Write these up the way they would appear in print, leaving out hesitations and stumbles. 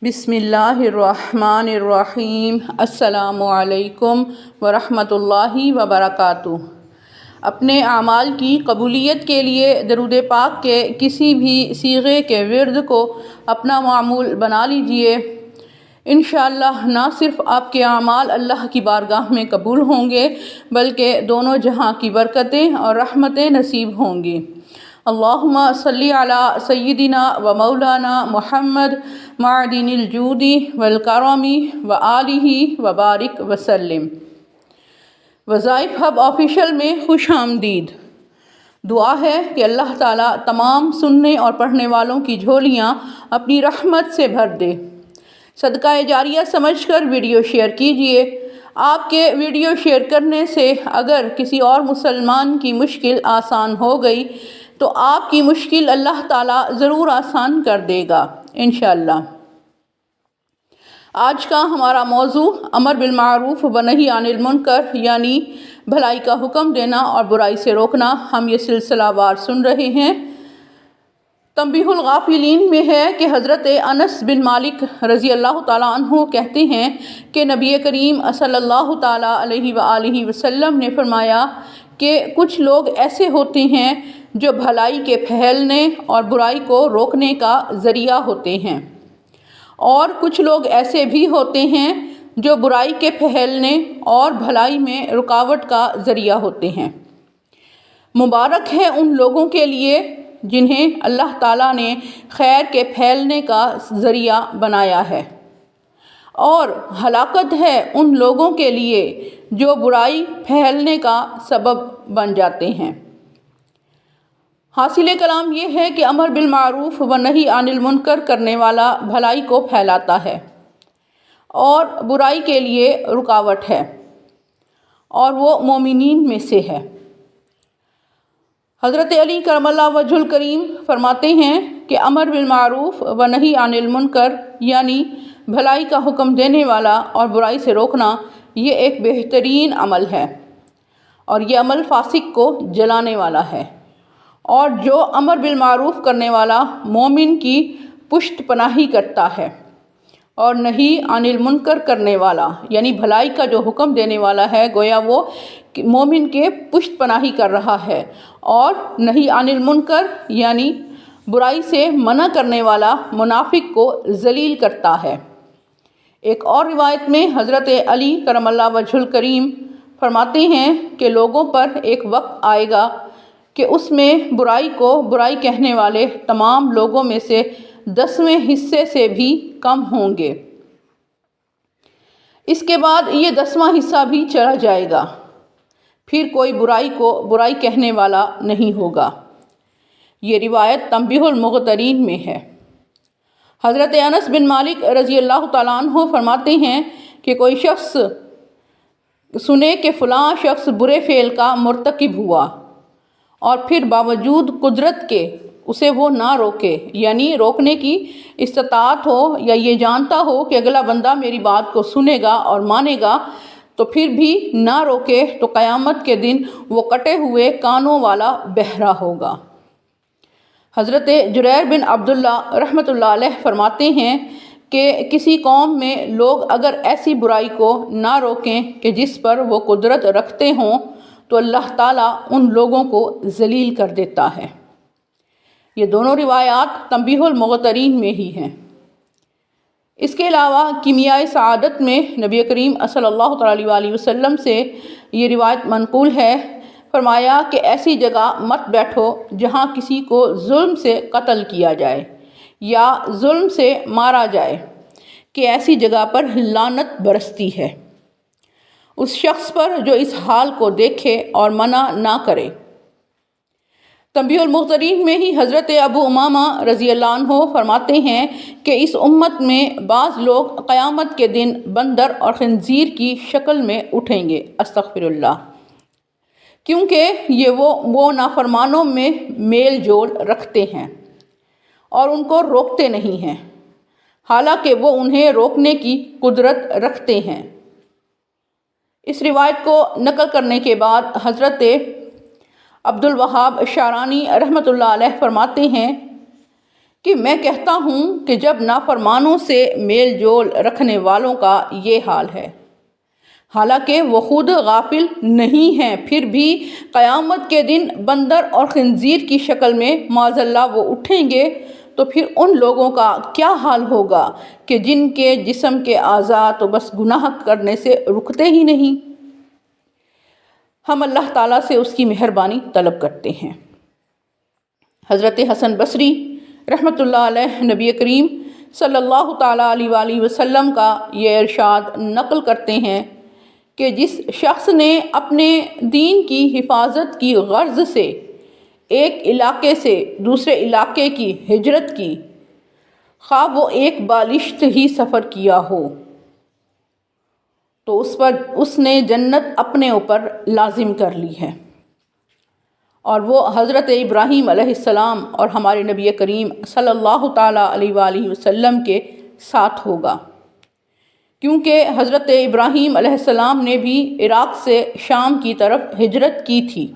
بسم اللہ الرحمن الرحیم۔ السلام علیکم ورحمۃ اللہ وبرکاتہ۔ اپنے اعمال کی قبولیت کے لیے درود پاک کے کسی بھی صیغے کے ورد کو اپنا معمول بنا لیجئے۔ انشاءاللہ نہ صرف آپ کے اعمال اللہ کی بارگاہ میں قبول ہوں گے بلکہ دونوں جہاں کی برکتیں اور رحمتیں نصیب ہوں گی۔ اللہم صلی علی سیدنا و مولانا محمد معدن الجود والکرم و آلہ و بارک وسلم۔ وظائف ہب آفیشیل میں خوش آمدید۔ دعا ہے کہ اللہ تعالیٰ تمام سننے اور پڑھنے والوں کی جھولیاں اپنی رحمت سے بھر دے۔ صدقہ جاریہ سمجھ کر ویڈیو شیئر کیجئے۔ آپ کے ویڈیو شیئر کرنے سے اگر کسی اور مسلمان کی مشکل آسان ہو گئی تو آپ کی مشکل اللہ تعالیٰ ضرور آسان کر دے گا انشاءاللہ۔ آج کا ہمارا موضوع امر بالمعروف و نہی عن المنکر یعنی بھلائی کا حکم دینا اور برائی سے روکنا۔ ہم یہ سلسلہ وار سن رہے ہیں۔ تنبیہ الغافلین میں ہے کہ حضرت انس بن مالک رضی اللہ تعالیٰ عنہ کہتے ہیں کہ نبی کریم صلی اللہ تعالیٰ علیہ وآلہ وسلم نے فرمایا کہ کچھ لوگ ایسے ہوتے ہیں جو بھلائی کے پھیلنے اور برائی کو روکنے کا ذریعہ ہوتے ہیں، اور کچھ لوگ ایسے بھی ہوتے ہیں جو برائی کے پھیلنے اور بھلائی میں رکاوٹ کا ذریعہ ہوتے ہیں۔ مبارک ہے ان لوگوں کے لیے جنہیں اللہ تعالیٰ نے خیر کے پھیلنے کا ذریعہ بنایا ہے، اور ہلاکت ہے ان لوگوں کے لیے جو برائی پھیلنے کا سبب بن جاتے ہیں۔ حاصل کلام یہ ہے کہ امر بالمعروف و نہی عن المنکر کرنے والا بھلائی کو پھیلاتا ہے اور برائی کے لیے رکاوٹ ہے، اور وہ مومنین میں سے ہے۔ حضرت علی کرم اللہ وجہ الکریم فرماتے ہیں کہ امر بالمعروف و نہی عن المنکر یعنی بھلائی کا حکم دینے والا اور برائی سے روکنا یہ ایک بہترین عمل ہے، اور یہ عمل فاسق کو جلانے والا ہے، اور جو امر بالمعروف کرنے والا مومن کی پشت پناہی کرتا ہے، اور نہی عن المنکر کرنے والا یعنی بھلائی کا جو حکم دینے والا ہے گویا وہ مومن کے پشت پناہی کر رہا ہے، اور نہی عن المنکر یعنی برائی سے منع کرنے والا منافق کو ذلیل کرتا ہے۔ ایک اور روایت میں حضرت علی کرم اللہ وجہ الکریم فرماتے ہیں کہ لوگوں پر ایک وقت آئے گا کہ اس میں برائی کو برائی کہنے والے تمام لوگوں میں سے 10ویں حصے سے بھی کم ہوں گے۔ اس کے بعد یہ 10واں حصہ بھی چلا جائے گا، پھر کوئی برائی کو برائی کہنے والا نہیں ہوگا۔ یہ روایت تنبیہ المغترین میں ہے۔ حضرت انس بن مالک رضی اللہ تعالیٰ عنہ فرماتے ہیں کہ کوئی شخص سنے کہ فلاں شخص برے فعل کا مرتکب ہوا، اور پھر باوجود قدرت کے اسے وہ نہ روکے، یعنی روکنے کی استطاعت ہو یا یہ جانتا ہو کہ اگلا بندہ میری بات کو سنے گا اور مانے گا، تو پھر بھی نہ روکے، تو قیامت کے دن وہ کٹے ہوئے کانوں والا بہرا ہوگا۔ حضرت جریر بن عبداللہ رحمۃ اللہ علیہ فرماتے ہیں کہ کسی قوم میں لوگ اگر ایسی برائی کو نہ روکیں کہ جس پر وہ قدرت رکھتے ہوں تو اللہ تعالیٰ ان لوگوں کو ذلیل کر دیتا ہے۔ یہ دونوں روایات تنبیہ المغترین میں ہی ہیں۔ اس کے علاوہ کیمیائے سعادت میں نبی کریم صلی اللہ تعالیٰ علیہ وسلم سے یہ روایت منقول ہے، فرمایا کہ ایسی جگہ مت بیٹھو جہاں کسی کو ظلم سے قتل کیا جائے یا ظلم سے مارا جائے، کہ ایسی جگہ پر لعنت برستی ہے اس شخص پر جو اس حال کو دیکھے اور منع نہ کرے۔ تنبیہ المغترین میں ہی حضرت ابو امامہ رضی اللہ عنہ فرماتے ہیں کہ اس امت میں بعض لوگ قیامت کے دن بندر اور خنزیر کی شکل میں اٹھیں گے، استغفر اللہ، کیونکہ یہ وہ نافرمانوں میں میل جول رکھتے ہیں اور ان کو روکتے نہیں ہیں، حالانکہ وہ انہیں روکنے کی قدرت رکھتے ہیں۔ اس روایت کو نقل کرنے کے بعد حضرت عبد الوہاب شعرانی رحمۃ اللہ علیہ فرماتے ہیں کہ میں کہتا ہوں کہ جب نافرمانوں سے میل جول رکھنے والوں کا یہ حال ہے، حالانکہ وہ خود غافل نہیں ہیں، پھر بھی قیامت کے دن بندر اور خنزیر کی شکل میں معاذ اللہ وہ اٹھیں گے، تو پھر ان لوگوں کا کیا حال ہوگا کہ جن کے جسم کے اعضاء تو بس گناہ کرنے سے رکتے ہی نہیں۔ ہم اللہ تعالیٰ سے اس کی مہربانی طلب کرتے ہیں۔ حضرت حسن بصری رحمۃ اللہ علیہ نبی کریم صلی اللہ تعالیٰ علیہ وآلہ وسلم کا یہ ارشاد نقل کرتے ہیں کہ جس شخص نے اپنے دین کی حفاظت کی غرض سے ایک علاقے سے دوسرے علاقے کی ہجرت کی، خواہ وہ ایک بالشت ہی سفر کیا ہو، تو اس نے جنت اپنے اوپر لازم کر لی ہے، اور وہ حضرت ابراہیم علیہ السلام اور ہمارے نبی کریم صلی اللہ تعالیٰ علیہ وآلہ وسلم کے ساتھ ہوگا، کیونکہ حضرت ابراہیم علیہ السلام نے بھی عراق سے شام کی طرف ہجرت کی تھی،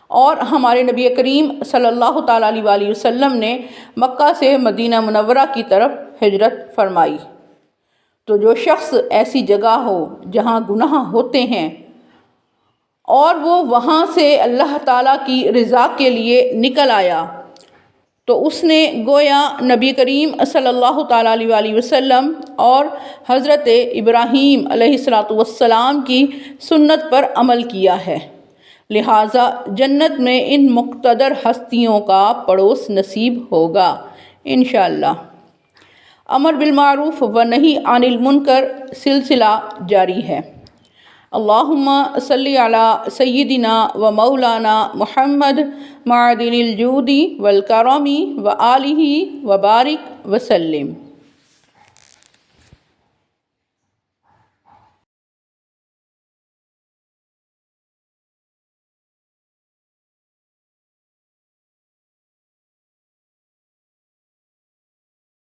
اور ہمارے نبی کریم صلی اللہ تعالیٰ علیہ وآلہ وسلم نے مکہ سے مدینہ منورہ کی طرف ہجرت فرمائی۔ تو جو شخص ایسی جگہ ہو جہاں گناہ ہوتے ہیں اور وہ وہاں سے اللہ تعالیٰ کی رضا کے لیے نکل آیا، تو اس نے گویا نبی کریم صلی اللہ تعالیٰ علیہ وآلہ وسلم اور حضرت ابراہیم علیہ السلام کی سنت پر عمل کیا ہے، لہٰذا جنت میں ان مقتدر ہستیوں کا پڑوس نصیب ہوگا انشاءاللہ۔ امر بالمعروف و نہی عن المنکر سلسلہ جاری ہے۔ اللہم صلی علی سیدنا و مولانا محمد معدن الجود والکرم و آلہ و بارک وسلم۔